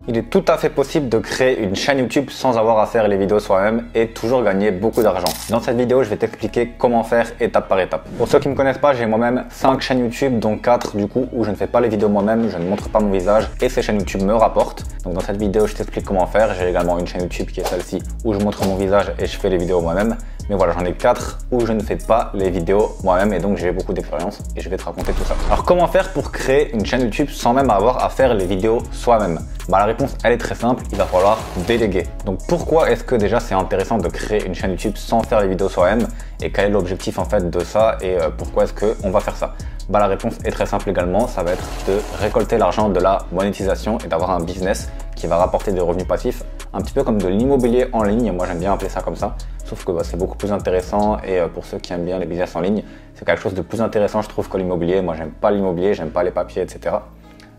Il est tout à fait possible de créer une chaîne YouTube sans avoir à faire les vidéos soi-même et toujours gagner beaucoup d'argent. Dans cette vidéo, je vais t'expliquer comment faire étape par étape. Pour ceux qui ne me connaissent pas, j'ai moi-même 5 chaînes YouTube, dont 4 du coup où je ne fais pas les vidéos moi-même, je ne montre pas mon visage et ces chaînes YouTube me rapportent. Donc dans cette vidéo, je t'explique comment faire. J'ai également une chaîne YouTube qui est celle-ci où je montre mon visage et je fais les vidéos moi-même. Mais voilà, j'en ai 4 où je ne fais pas les vidéos moi-même et donc j'ai beaucoup d'expérience et je vais te raconter tout ça. Alors comment faire pour créer une chaîne YouTube sans même avoir à faire les vidéos soi-même? La réponse elle est très simple, il va falloir déléguer. Donc pourquoi est-ce que déjà c'est intéressant de créer une chaîne YouTube sans faire les vidéos soi-même et quel est l'objectif en fait de ça et pourquoi est-ce qu'on va faire ça? La réponse est très simple également, ça va être de récolter l'argent de la monétisation et d'avoir un business qui va rapporter des revenus passifs, un petit peu comme de l'immobilier en ligne. Moi j'aime bien appeler ça comme ça, sauf que c'est beaucoup plus intéressant et pour ceux qui aiment bien les business en ligne, c'est quelque chose de plus intéressant je trouve que l'immobilier. Moi j'aime pas l'immobilier, j'aime pas les papiers, etc.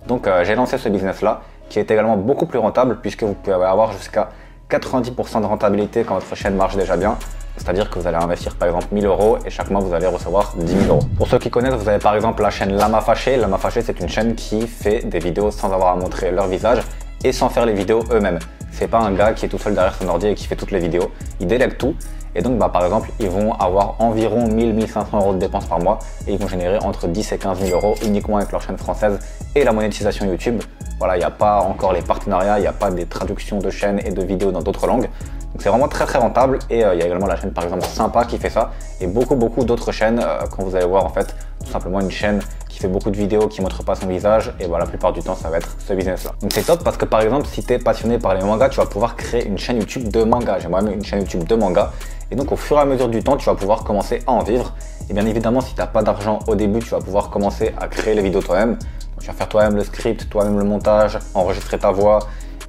Donc j'ai lancé ce business là qui est également beaucoup plus rentable puisque vous pouvez avoir jusqu'à 90% de rentabilité quand votre chaîne marche déjà bien. C'est-à-dire que vous allez investir par exemple 1000 € et chaque mois vous allez recevoir 10 000 €. Pour ceux qui connaissent, vous avez par exemple la chaîne Lama Fâché. Lama Fâché, c'est une chaîne qui fait des vidéos sans avoir à montrer leur visage et sans faire les vidéos eux-mêmes. C'est pas un gars qui est tout seul derrière son ordi et qui fait toutes les vidéos. Il délègue tout. Et donc par exemple, ils vont avoir environ 1000-1500 € de dépenses par mois et ils vont générer entre 10 et 15 000 € uniquement avec leur chaîne française et la monétisation YouTube. Voilà, il n'y a pas encore les partenariats, il n'y a pas des traductions de chaînes et de vidéos dans d'autres langues. Donc c'est vraiment très rentable et il y a également la chaîne par exemple Sympa qui fait ça et beaucoup d'autres chaînes quand vous allez voir en fait tout simplement une chaîne qui fait beaucoup de vidéos qui ne montre pas son visage et la plupart du temps ça va être ce business là. Donc c'est top parce que par exemple si tu es passionné par les mangas, tu vas pouvoir créer une chaîne YouTube de manga. J'ai moi-même une chaîne YouTube de manga et donc au fur et à mesure du temps tu vas pouvoir commencer à en vivre. Et bien évidemment si tu n'as pas d'argent au début, tu vas pouvoir commencer à créer les vidéos toi-même. Tu vas faire toi-même le script, toi-même le montage, enregistrer ta voix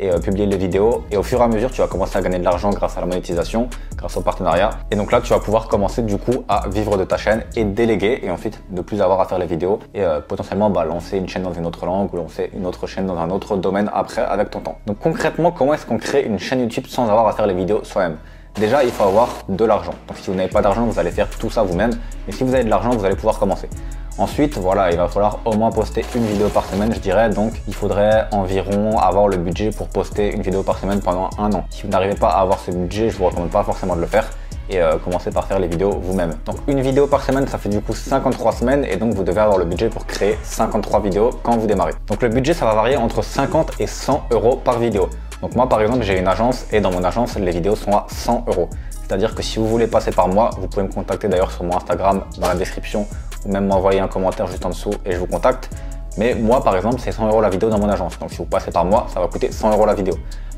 et publier les vidéos et au fur et à mesure tu vas commencer à gagner de l'argent grâce à la monétisation, grâce au partenariat et donc là tu vas pouvoir commencer du coup à vivre de ta chaîne et déléguer et ensuite ne plus avoir à faire les vidéos et potentiellement lancer une chaîne dans une autre langue ou lancer une autre chaîne dans un autre domaine après avec ton temps. Donc concrètement comment est-ce qu'on crée une chaîne YouTube sans avoir à faire les vidéos soi-même? Déjà il faut avoir de l'argent, donc si vous n'avez pas d'argent vous allez faire tout ça vous-même et si vous avez de l'argent vous allez pouvoir commencer. Ensuite, voilà, il va falloir au moins poster une vidéo par semaine, je dirais. Donc, il faudrait environ avoir le budget pour poster une vidéo par semaine pendant un an. Si vous n'arrivez pas à avoir ce budget, je vous recommande pas forcément de le faire et commencer par faire les vidéos vous-même. Donc, une vidéo par semaine, ça fait du coup 53 semaines et donc vous devez avoir le budget pour créer 53 vidéos quand vous démarrez. Donc, le budget, ça va varier entre 50 et 100 € par vidéo. Donc, moi, par exemple, j'ai une agence et dans mon agence, les vidéos sont à 100 €. C'est-à-dire que si vous voulez passer par moi, vous pouvez me contacter d'ailleurs sur mon Instagram dans la description ou même m'envoyer un commentaire juste en dessous et je vous contacte. Mais moi par exemple c'est 100 € la vidéo dans mon agence, donc si vous passez par moi ça va coûter 100 € la vidéo.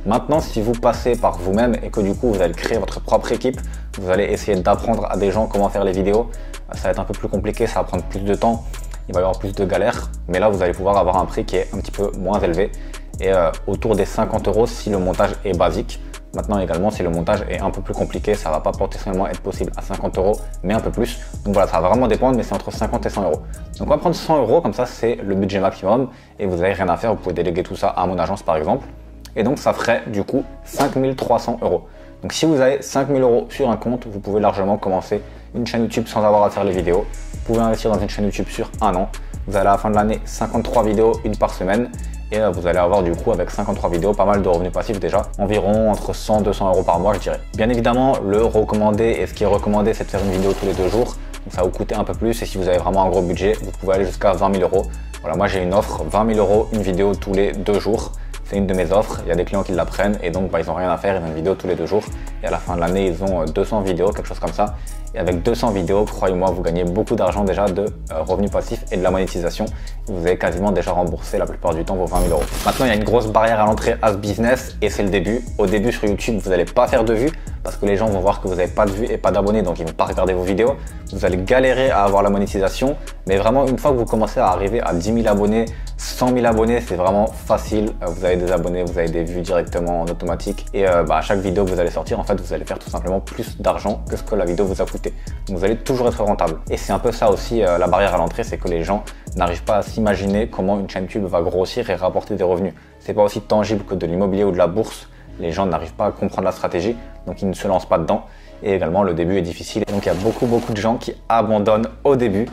Maintenant si vous passez par vous-même et que du coup vous allez créer votre propre équipe, vous allez essayer d'apprendre à des gens comment faire les vidéos, ça va être un peu plus compliqué, ça va prendre plus de temps, il va y avoir plus de galères, mais là vous allez pouvoir avoir un prix qui est un petit peu moins élevé et autour des 50 € si le montage est basique. Maintenant également si le montage est un peu plus compliqué, ça va pas potentiellement être possible à 50 € mais un peu plus. Donc voilà, ça va vraiment dépendre mais c'est entre 50 et 100 €. Donc on va prendre 100 € comme ça c'est le budget maximum et vous n'avez rien à faire, vous pouvez déléguer tout ça à mon agence par exemple. Et donc ça ferait du coup 5300 €. Donc si vous avez 5000 € sur un compte, vous pouvez largement commencer une chaîne YouTube sans avoir à faire les vidéos. Vous pouvez investir dans une chaîne YouTube sur un an. Vous avez à la fin de l'année 53 vidéos, une par semaine. Et vous allez avoir du coup avec 53 vidéos pas mal de revenus passifs déjà, environ entre 100 et 200 € par mois je dirais. Bien évidemment le recommandé et ce qui est recommandé c'est de faire une vidéo tous les 2 jours, donc ça va vous coûter un peu plus et si vous avez vraiment un gros budget vous pouvez aller jusqu'à 20 000 €. Voilà, moi j'ai une offre 20 000 € une vidéo tous les 2 jours. C'est une de mes offres, il y a des clients qui la prennent et donc ils n'ont rien à faire, ils ont une vidéo tous les 2 jours et à la fin de l'année ils ont 200 vidéos, quelque chose comme ça. Et avec 200 vidéos, croyez-moi, vous gagnez beaucoup d'argent déjà de revenus passifs et de la monétisation. Vous avez quasiment déjà remboursé la plupart du temps vos 20 000 €. Maintenant, il y a une grosse barrière à l'entrée à ce business et c'est le début. Au début sur YouTube, vous n'allez pas faire de vues parce que les gens vont voir que vous n'avez pas de vues et pas d'abonnés, donc ils ne vont pas regarder vos vidéos. Vous allez galérer à avoir la monétisation, mais vraiment une fois que vous commencez à arriver à 10 000 abonnés, 100 000 abonnés, c'est vraiment facile. Vous avez des abonnés, vous avez des vues directement en automatique et à chaque vidéo que vous allez sortir, en fait, vous allez faire tout simplement plus d'argent que ce que la vidéo vous a coûté. Donc vous allez toujours être rentable. Et c'est un peu ça aussi la barrière à l'entrée, c'est que les gens n'arrivent pas à s'imaginer comment une chaîne YouTube va grossir et rapporter des revenus. C'est pas aussi tangible que de l'immobilier ou de la bourse. Les gens n'arrivent pas à comprendre la stratégie, donc ils ne se lancent pas dedans. Et également le début est difficile. Et donc il y a beaucoup de gens qui abandonnent au début,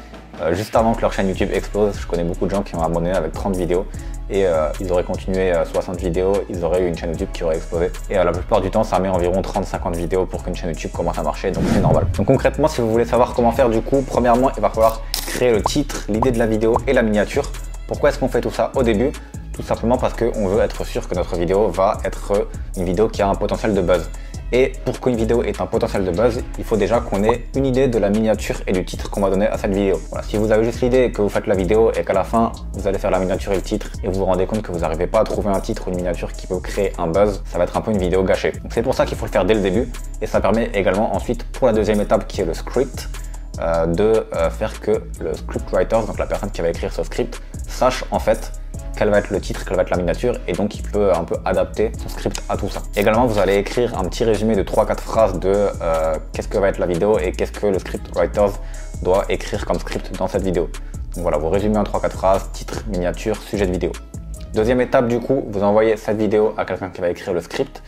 juste avant que leur chaîne YouTube explose. Je connais beaucoup de gens qui ont abandonné avec 30 vidéos et ils auraient continué 60 vidéos, ils auraient eu une chaîne YouTube qui aurait explosé. Et la plupart du temps, ça met environ 30-50 vidéos pour qu'une chaîne YouTube commence à marcher, donc c'est normal. Donc concrètement, si vous voulez savoir comment faire, du coup, premièrement, il va falloir créer le titre, l'idée de la vidéo et la miniature. Pourquoi est-ce qu'on fait tout ça au début? Tout simplement parce qu'on veut être sûr que notre vidéo va être une vidéo qui a un potentiel de buzz. Et pour qu'une vidéo ait un potentiel de buzz, il faut déjà qu'on ait une idée de la miniature et du titre qu'on va donner à cette vidéo. Voilà, si vous avez juste l'idée que vous faites la vidéo et qu'à la fin, vous allez faire la miniature et le titre et vous vous rendez compte que vous n'arrivez pas à trouver un titre ou une miniature qui peut créer un buzz, ça va être un peu une vidéo gâchée. Donc c'est pour ça qu'il faut le faire dès le début et ça permet également ensuite pour la deuxième étape qui est le script, de faire que le scriptwriter, donc la personne qui va écrire ce script, sache en fait quel va être le titre, quelle va être la miniature, et donc il peut un peu adapter son script à tout ça. Également, vous allez écrire un petit résumé de 3-4 phrases de qu'est-ce que va être la vidéo et qu'est-ce que le scriptwriter doit écrire comme script dans cette vidéo. Donc voilà, vous résumez en 3-4 phrases, titre, miniature, sujet de vidéo. Deuxième étape, du coup, vous envoyez cette vidéo à quelqu'un qui va écrire le script.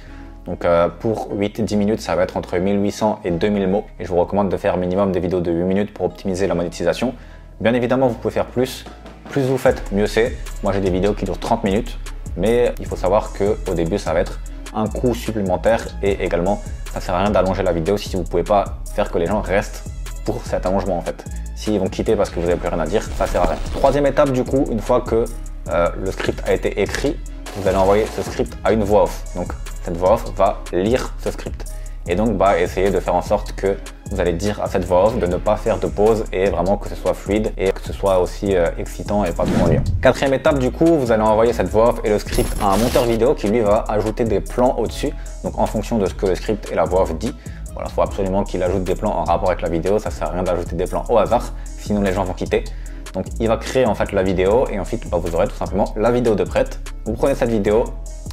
Donc pour 8-10 minutes, ça va être entre 1800 et 2000 mots. Et je vous recommande de faire minimum des vidéos de 8 minutes pour optimiser la monétisation. Bien évidemment, vous pouvez faire plus. Plus vous faites, mieux c'est. Moi, j'ai des vidéos qui durent 30 minutes. Mais il faut savoir qu'au début, ça va être un coût supplémentaire. Et également, ça sert à rien d'allonger la vidéo si vous ne pouvez pas faire que les gens restent pour cet allongement en fait. S'ils vont quitter parce que vous n'avez plus rien à dire, ça sert à rien. Troisième étape, du coup, une fois que le script a été écrit, vous allez envoyer ce script à une voix off. Donc, cette voix off va lire ce script. Et donc, essayer de faire en sorte que vous allez dire à cette voix off de ne pas faire de pause et vraiment que ce soit fluide et que ce soit aussi excitant et pas trop ennuyant. Quatrième étape, du coup, vous allez envoyer cette voix off et le script à un monteur vidéo qui lui va ajouter des plans au-dessus. Donc, en fonction de ce que le script et la voix off dit. Voilà, il faut absolument qu'il ajoute des plans en rapport avec la vidéo. Ça sert à rien d'ajouter des plans au hasard, sinon les gens vont quitter. Donc, il va créer en fait la vidéo et ensuite vous aurez tout simplement la vidéo de prête. Vous prenez cette vidéo,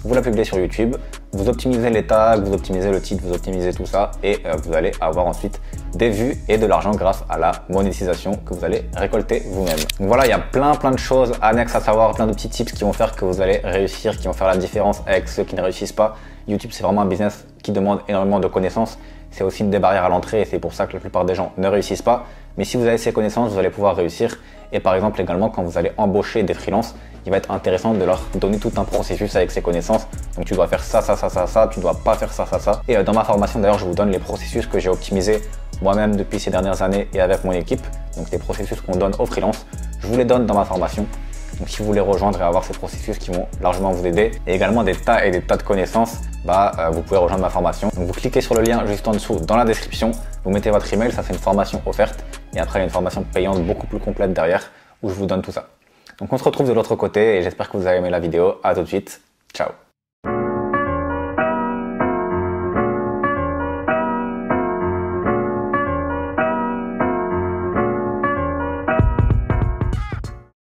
vous la publiez sur YouTube, vous optimisez les tags, vous optimisez le titre, vous optimisez tout ça et vous allez avoir ensuite des vues et de l'argent grâce à la monétisation que vous allez récolter vous-même. Donc voilà, il y a plein de choses annexes à savoir, plein de petits tips qui vont faire que vous allez réussir, qui vont faire la différence avec ceux qui ne réussissent pas. YouTube, c'est vraiment un business qui demande énormément de connaissances. C'est aussi une des barrières à l'entrée et c'est pour ça que la plupart des gens ne réussissent pas. Mais si vous avez ces connaissances, vous allez pouvoir réussir. Et par exemple, également, quand vous allez embaucher des freelances, il va être intéressant de leur donner tout un processus avec ces connaissances. Donc tu dois faire ça, tu dois pas faire ça. Et dans ma formation, d'ailleurs, je vous donne les processus que j'ai optimisés moi-même depuis ces dernières années et avec mon équipe. Donc les processus qu'on donne aux freelances, je vous les donne dans ma formation. Donc si vous voulez rejoindre et avoir ces processus qui vont largement vous aider, et également des tas de connaissances, vous pouvez rejoindre ma formation. Donc vous cliquez sur le lien juste en dessous dans la description, vous mettez votre email, ça c'est une formation offerte, et après il y a une formation payante beaucoup plus complète derrière où je vous donne tout ça. Donc on se retrouve de l'autre côté et j'espère que vous avez aimé la vidéo. À tout de suite, ciao.